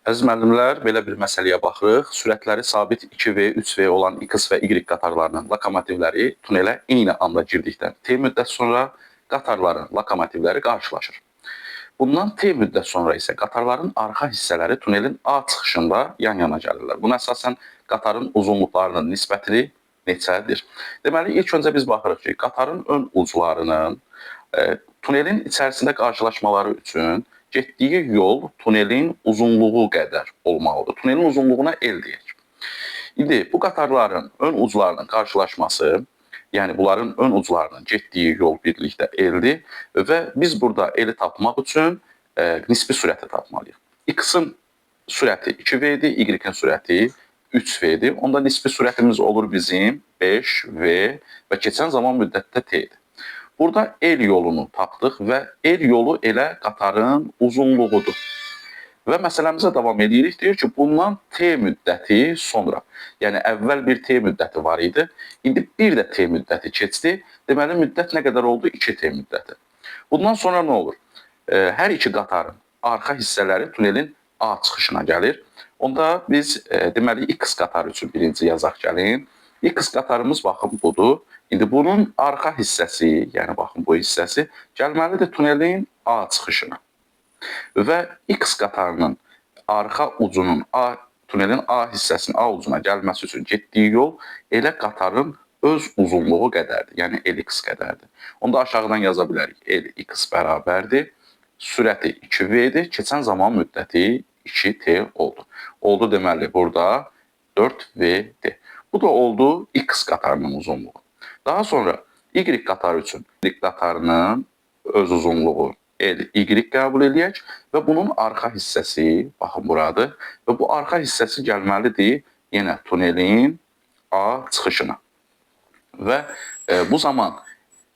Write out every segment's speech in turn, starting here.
Əziz müəllimlər, belə bir məsələyə baxırıq. Sürətləri sabit 2V, 3V olan X və Y qatarlarının lokomotivləri tunelə eyni anda girdikdən T müddət sonra qatarların lokomotivləri qarşılaşır. Bundan T müddət sonra isə qatarların arxa hissələri tunelin A çıxışında yan-yana gəlirlər. Buna əsasən qatarın uzunluqlarının nisbəti neçədir? Deməli, ilk öncə biz baxırıq ki, qatarın ön uclarının tunelin içərisində qarşılaşmaları üçün getdiyi yol tunelin uzunluğu qədər olmalıdır. Tunelin uzunluğuna L deyək. İndi bu qatarların ön uclarının qarşılaşması, yəni bunların ön uclarının getdiyi yol birlikdə L-dir və biz burada L-i tapmaq üçün nisbi sürəti tapmalıyıq. X-in sürəti 2V-dir, Y-in sürəti 3V-dir. Onda nisbi sürətimiz olur bizim 5V və keçən zaman müddətdə T-dir. Burada L yolunu tapdıq və L yolu elə qatarın uzunluğudur. Və məsələmizə davam edirik. Deyir ki, bundan T müddəti sonra, yəni əvvəl bir T müddəti var idi. İndi bir də T müddəti keçdi. Deməli, müddət nə qədər oldu? 2T müddəti. Bundan sonra nə olur? Hər iki qatarın arxa hissələri tunelin A çıxışına gəlir. Onda biz deməli X qatarı üçün birinci yazaq gəlin. X qatarımız baxın budur. İndi bunun arxa hissəsi, yəni baxın bu hissəsi gəlməlidir tunelin A çıxışına. Və X qatarının arxa ucunun tunelin A hissəsinin A ucuna gəlməsi üçün getdiyi yol elə qatarın öz uzunluğu qədərdir, yəni Lx qədərdir. Onda aşağıdan yaza bilərik. Lx bərabərdir. Sürəti 2V-dir. Keçən zaman müddəti 2T oldu. Oldu deməli burada 4V-dir. Bu da oldu X qatarının uzunluğu. Daha sonra Y qatarı üçün Y qatarının öz uzunluğu Y qəbul eləyək və bunun arxa hissəsi, baxın buradır, və bu arxa hissəsi gəlməlidir yenə tunelin A çıxışına. Və bu zaman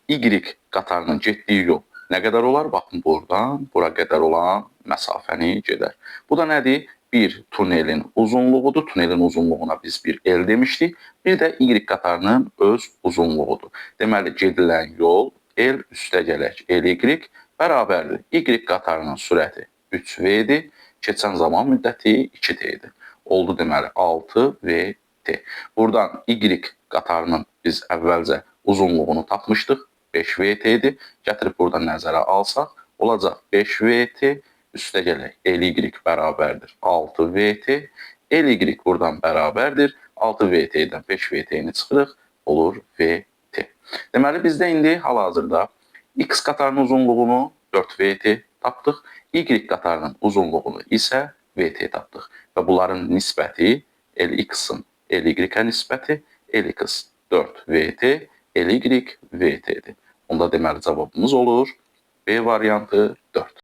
Y qatarının getdiyi yol nə qədər olar? Baxın buradan bura qədər olan məsafəni gedər. Bu da nədir? Bir tunelin uzunluğudur. Tunelin uzunluğuna biz bir L demişdik. Bir də Y qatarının öz uzunluğudur. Deməli, gedilən yol L üstə gələk LY bərabərdir. Y qatarının sürəti 3V-dir. Keçən zaman müddəti 2T-dir. Oldu deməli 6VT. Buradan Y qatarının biz əvvəlcə uzunluğunu tapmışdıq. 5VT-dir. Gətirib buradan nəzərə alsaq, olacaq 5VT. Üstə gələk, LY bərabərdir 6VT, LY buradan bərabərdir 6VT-dən 5VT-ni çıxırıq, olur VT. Deməli, bizdə indi hal-hazırda X qatarının uzunluğunu 4VT tapdıq, Y qatarının uzunluğunu isə VT tapdıq. Və bunların nisbəti Lx-in LY-ə nisbəti Lx 4VT, LY VT-dir. Onda deməli cavabımız olur B variantı 4.